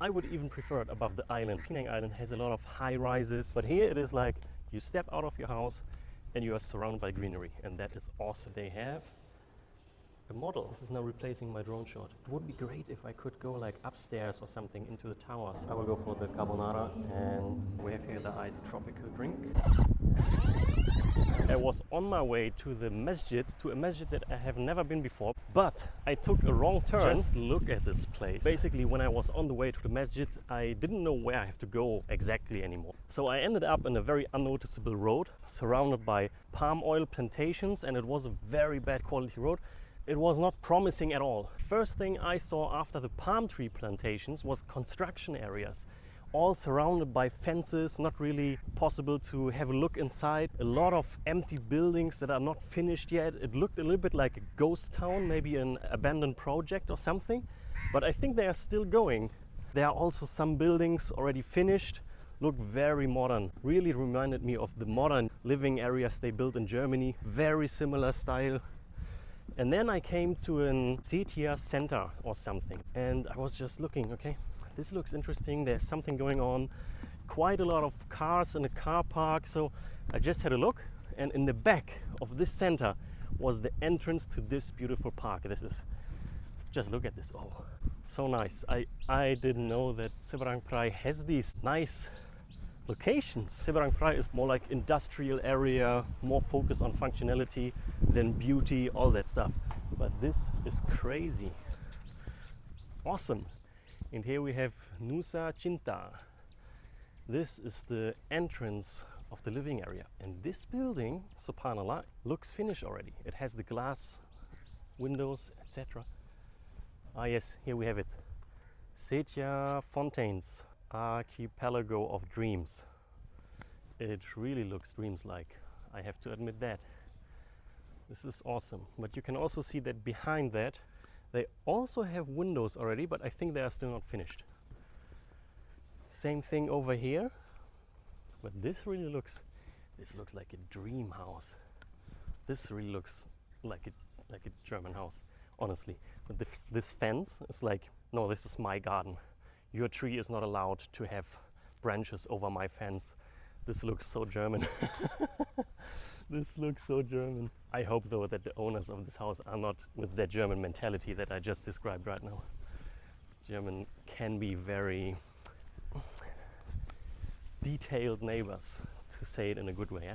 I would even prefer it above the island. Penang Island has a lot of high rises, but here it is like you step out of your house and you are surrounded by greenery, and that is awesome. They have a model. This is now replacing my drone shot. It would be great if I could go like upstairs or something into the towers. I will go for the carbonara, and we have here the iced tropical drink. I was on my way to the masjid, to a masjid that I have never been before, but I took a wrong turn. Just look at this place. Basically, when I was on the way to the masjid, I didn't know where I have to go exactly anymore. So I ended up in a very unnoticeable road, surrounded by palm oil plantations, and it was a very bad quality road. It was not promising at all. First thing I saw after the palm tree plantations was construction areas, all surrounded by fences, not really possible to have a look inside. A lot of empty buildings that are not finished yet. It looked a little bit like a ghost town, maybe an abandoned project or something, but I think they are still going. There are also some buildings already finished, look very modern. Really reminded me of the modern living areas they built in Germany, very similar style. And then I came to an setia center or something, and I was just looking, okay, this looks interesting, there's something going on, quite a lot of cars in the car park. So I just had a look, and in the back of this center was the entrance to this beautiful park. This is, just look at this, oh, so nice. I didn't know that Seberang Perai has these nice locations. Seberang Perai is more like industrial area, more focused on functionality than beauty, all that stuff. But this is crazy. Awesome. And here we have Nusa Cinta. This is the entrance of the living area. And this building, subhanallah, looks finished already. It has the glass windows, etc. Ah yes, here we have it. Setia Fontaines, Archipelago of Dreams. It really looks dreams-like, I have to admit that. This is awesome. But you can also see that behind that they also have windows already, but I think they are still not finished. Same thing over here, but this looks like a dream house. This really looks like a German house, honestly. But this fence is like, no, this is my garden. Your tree is not allowed to have branches over my fence. This looks so German. This looks so German. I hope though that the owners of this house are not with that German mentality that I just described right now. German can be very detailed neighbors, to say it in a good way.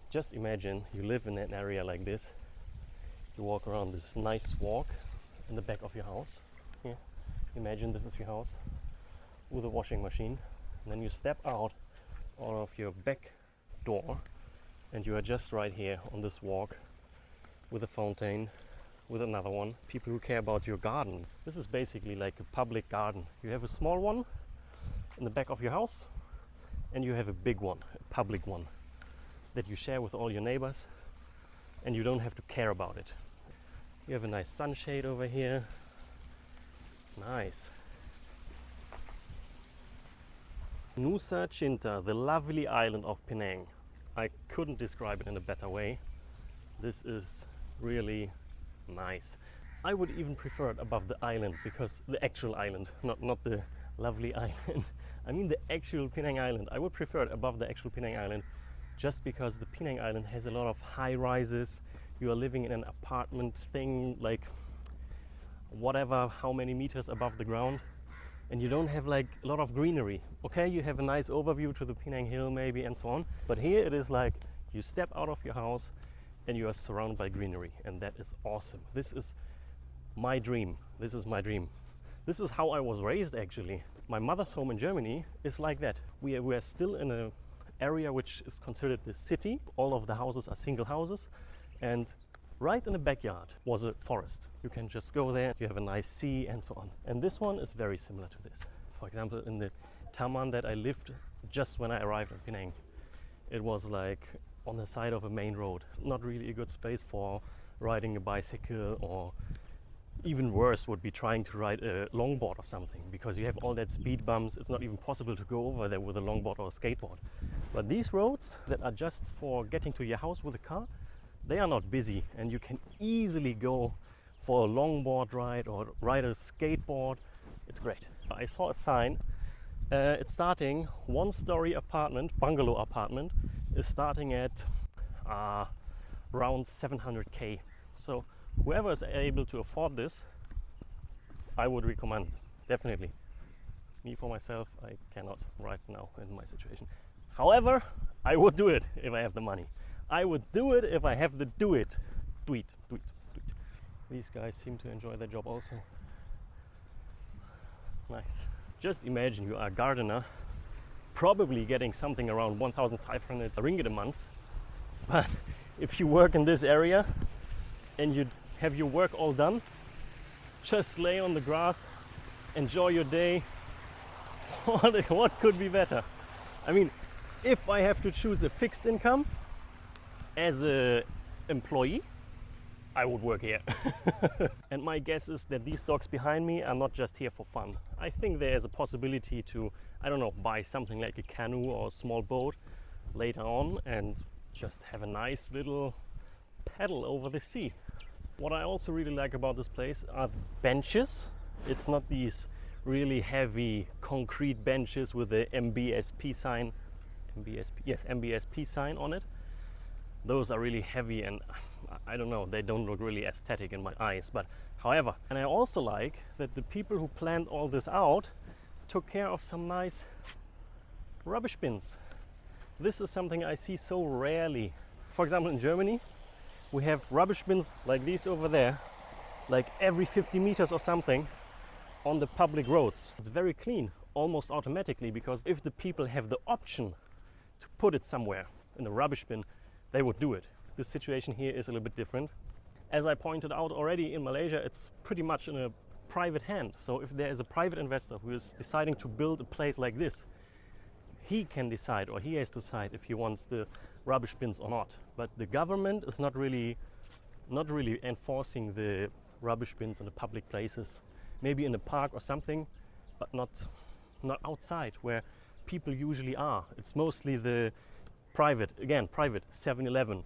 Just imagine you live in an area like this. You walk around this nice walk in the back of your house. Here, imagine this is your house with a washing machine, and then you step out of your back door and you are just right here on this walk with a fountain, with another one. People who care about your garden. This is basically like a public garden. You have a small one in the back of your house, and you have a big one, a public one, that you share with all your neighbors, and you don't have to care about it. You have a nice sunshade over here. Nice. Nusa Cinta, the lovely island of Penang. I couldn't describe it in a better way. This is really nice. I would even prefer it above the island, because the actual island, not the lovely island. I mean the actual Penang Island. I would prefer it above the actual Penang Island, just because the Penang Island has a lot of high rises. You are living in an apartment thing, like whatever, how many meters above the ground. And you don't have like a lot of greenery. Okay, you have a nice overview to the Penang Hill maybe and so on, but here it is like you step out of your house and you are surrounded by greenery, and that is awesome. This is my dream. This is my dream. This is how I was raised actually. My mother's home in Germany is like that. We are still in an area which is considered the city. All of the houses are single houses, and right in the backyard was a forest. You can just go there, you have a nice sea and so on. And this one is very similar to this. For example, in the Taman that I lived just when I arrived in Penang, it was like on the side of a main road. Not really a good space for riding a bicycle, or even worse would be trying to ride a longboard or something, because you have all that speed bumps. It's not even possible to go over there with a longboard or a skateboard. But these roads that are just for getting to your house with a car, they are not busy, and you can easily go for a longboard ride or ride a skateboard. It's great. I saw a sign. It's starting, one-story apartment, bungalow apartment, is starting at around 700k. So whoever is able to afford this, I would recommend, definitely. Me for myself, I cannot right now in my situation. However, I would do it if I have the money. I would do it if I have the do it. Do it. These guys seem to enjoy their job also. Nice. Just imagine you are a gardener, probably getting something around 1,500 ringgit a month. But if you work in this area and you have your work all done, just lay on the grass, enjoy your day. What could be better? I mean, if I have to choose a fixed income as an employee, I would work here. And my guess is that these dogs behind me are not just here for fun. I think there is a possibility to, I don't know, buy something like a canoe or a small boat later on and just have a nice little paddle over the sea. What I also really like about this place are benches. It's not these really heavy concrete benches with the MBSP sign. MBSP sign on it. Those are really heavy and I don't know, they don't look really aesthetic in my eyes. But however, and I also like that the people who planned all this out took care of some nice rubbish bins. This is something I see so rarely. For example, in Germany, we have rubbish bins like these over there, like every 50 meters or something on the public roads. It's very clean, almost automatically, because if the people have the option to put it somewhere in a rubbish bin, they would do it. This situation here is a little bit different. As I pointed out already, in Malaysia, it's pretty much in a private hand. So if there is a private investor who is deciding to build a place like this, he can decide, or he has to decide if he wants the rubbish bins or not. But the government is not really enforcing the rubbish bins in the public places. Maybe in the park or something, but not outside where people usually are. It's mostly the private 7-Eleven,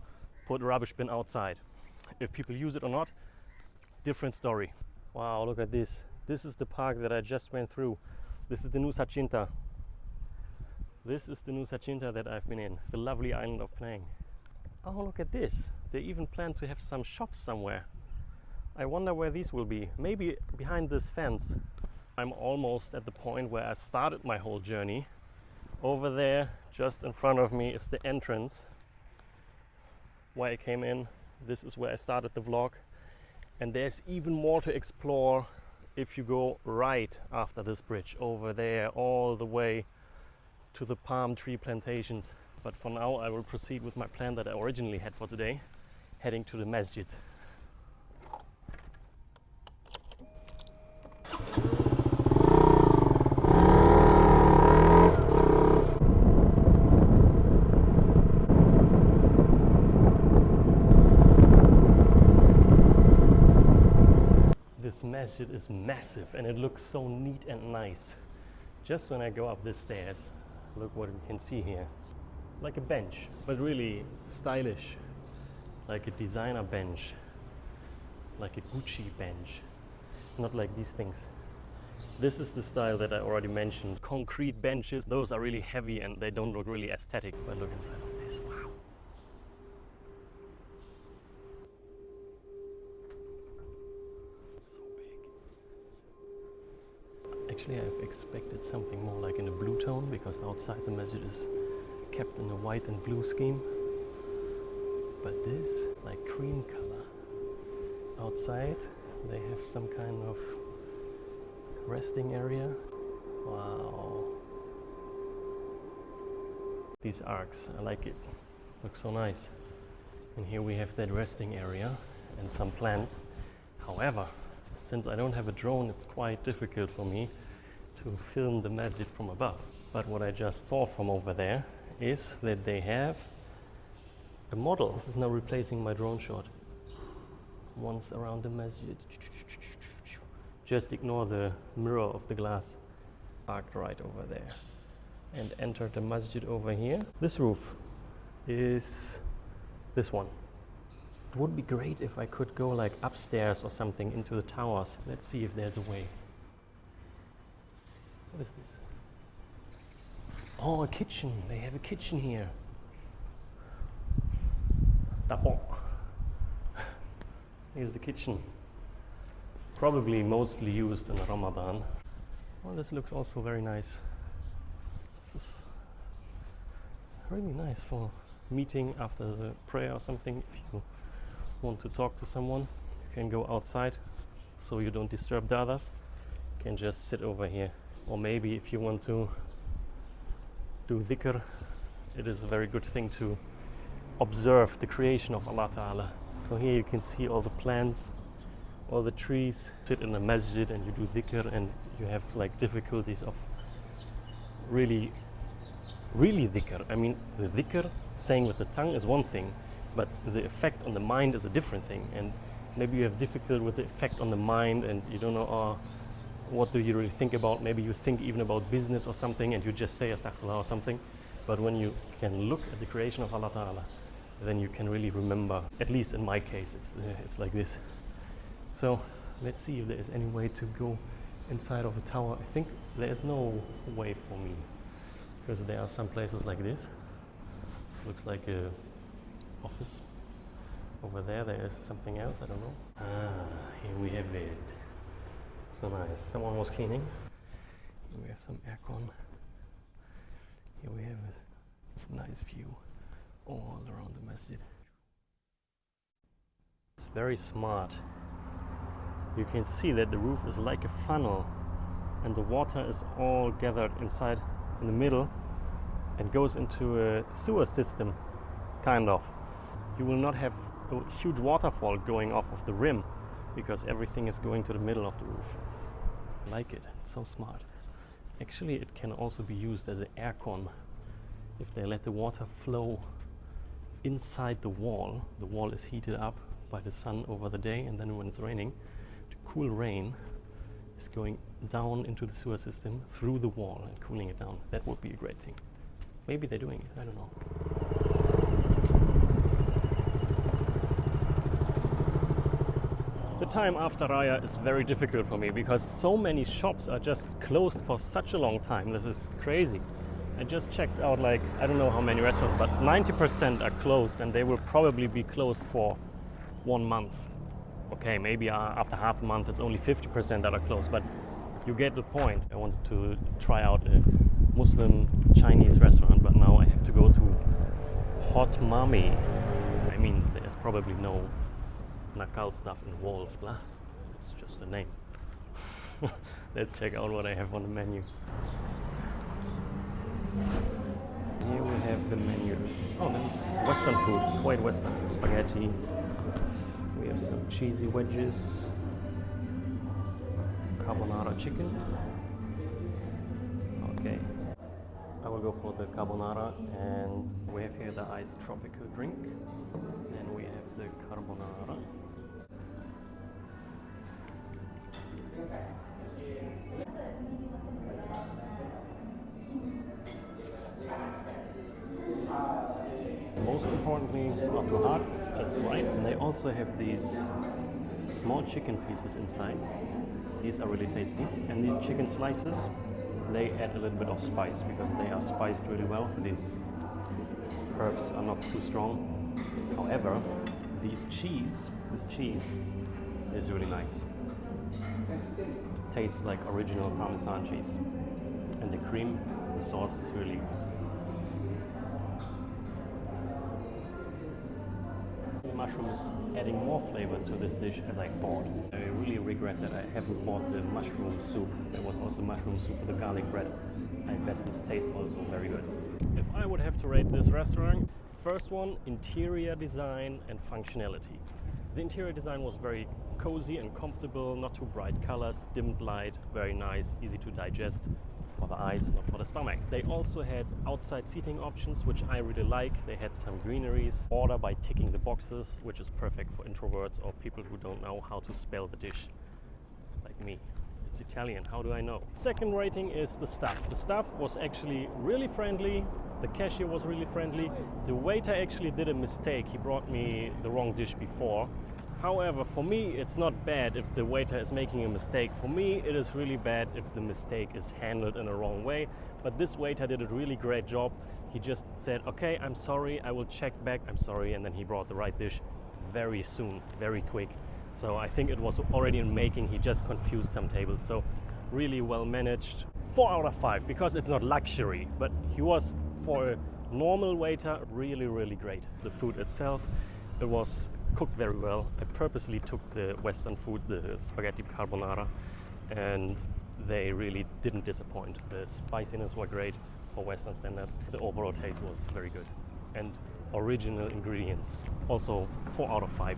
put a rubbish bin outside. If people use it or not, different story. Wow, look at this. This is the park that I just went through. This is the Nusa Cinta. This is the Nusa Cinta that I've been in, the lovely island of Penang. Oh, look at this. They even plan to have some shops somewhere. I wonder where these will be. Maybe behind this fence. I'm almost at the point where I started my whole journey. Over there, just in front of me, is the entrance where I came in. This is where I started the vlog. And there's even more to explore if you go right after this bridge over there, all the way to the palm tree plantations. But for now, I will proceed with my plan that I originally had for today, heading to the masjid. This masjid is massive and it looks so neat and nice. Just when I go up the stairs, look what we can see here. Like a bench, but really stylish. Like a designer bench. Like a Gucci bench. Not like these things. This is the style that I already mentioned. Concrete benches, those are really heavy and they don't look really aesthetic. But look inside of this, wow. Actually, I've expected something more like in a blue tone, because outside the masjid is kept in a white and blue scheme. But this, like cream color. Outside, they have some kind of resting area. Wow. These arcs, I like it. Looks so nice. And here we have that resting area and some plants. However, since I don't have a drone, it's quite difficult for me to film the masjid from above. But what I just saw from over there is that they have a model. This is now replacing my drone shot. Once around the masjid. Just ignore the mirror of the glass. Parked right over there. And enter the masjid over here. This roof is this one. It would be great if I could go like upstairs or something into the towers. Let's see if there's a way. What is this? Oh, a kitchen. They have a kitchen here. Tapok. Here's the kitchen. Probably mostly used in Ramadan. Well, this looks also very nice. This is really nice for meeting after the prayer or something. If you want to talk to someone, you can go outside so you don't disturb the others. You can just sit over here. Or maybe if you want to do dhikr, it is a very good thing to observe the creation of Allah Ta'ala. So here you can see all the plants, all the trees. Sit in a masjid and you do dhikr, and you have like difficulties of really dhikr. I mean, the dhikr, saying with the tongue, is one thing, but the effect on the mind is a different thing. And maybe you have difficulty with the effect on the mind and you don't know, what do you really think about? Maybe you think even about business or something and you just say astaghfirullah or something. But when you can look at the creation of Allah Ta'ala, then you can really remember. At least in my case, it's like this. So let's see if there is any way to go inside of a tower. I think there is no way for me, because there are some places like this. Looks like a office. Over there is something else, I don't know. Here we have it. So nice. Someone was cleaning. Here we have some aircon. Here we have a nice view all around the masjid. It's very smart. You can see that the roof is like a funnel and the water is all gathered inside in the middle and goes into a sewer system, kind of. You will not have a huge waterfall going off of the rim because everything is going to the middle of the roof. I like it, it's so smart. Actually, it can also be used as an aircon. If they let the water flow inside the wall is heated up by the sun over the day, and then when it's raining, the cool rain is going down into the sewer system through the wall and cooling it down. That would be a great thing. Maybe they're doing it, I don't know. The time after Raya is very difficult for me because so many shops are just closed for such a long time. This is crazy. I just checked out, like, I don't know how many restaurants, but 90% are closed, and they will probably be closed for 1 month. Okay, maybe after half a month it's only 50% that are closed, but you get the point. I wanted to try out a Muslim Chinese restaurant, but now I have to go to Hot Mami. I mean, there's probably no Nakal stuff involved, lah. It's just a name. Let's check out what I have on the menu. Here we have the menu. Oh, this is Western food, quite Western. Spaghetti. We have some cheesy wedges. Carbonara chicken. Okay. I will go for the carbonara, and we have here the iced tropical drink. And we have the carbonara. Most importantly, not too hot, it's just right. And they also have these small chicken pieces inside. These are really tasty. And these chicken slices, they add a little bit of spice because they are spiced really well. These herbs are not too strong. However, this cheese is really nice. Tastes like original Parmesan cheese. And the cream, the sauce is really... The mushrooms adding more flavor to this dish as I thought. I really regret that I haven't bought the mushroom soup. There was also mushroom soup with the garlic bread. I bet this tastes also very good. If I would have to rate this restaurant, first one, interior design and functionality. The interior design was very cozy and comfortable, not too bright colors, dimmed light, very nice, easy to digest for the eyes, not for the stomach. They also had outside seating options, which I really like. They had some greeneries. Order by ticking the boxes, which is perfect for introverts or people who don't know how to spell the dish, like me. It's Italian, how do I know? Second rating is the staff. The staff was actually really friendly. The cashier was really friendly. The waiter actually did a mistake. He brought me the wrong dish before. However, for me, it's not bad if the waiter is making a mistake. For me, it is really bad if the mistake is handled in a wrong way. But this waiter did a really great job. He just said, okay, I'm sorry, I will check back, I'm sorry, and then he brought the right dish very soon, very quick. So I think it was already in making, he just confused some tables. So really well managed. 4 out of 5, because it's not luxury, but he was, for a normal waiter, really, really great. The food itself, it was cooked very well. I purposely took the Western food, the spaghetti carbonara, and they really didn't disappoint. The spiciness was great for Western standards. The overall taste was very good. And original ingredients. Also 4 out of 5.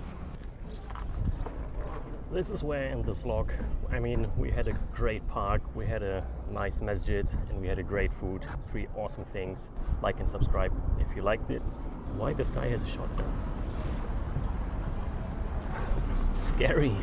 This is where I end this vlog. I mean, we had a great park, we had a nice masjid, and we had a great food. 3 awesome things. Like and subscribe if you liked it. Why this guy has a shotgun? Scary.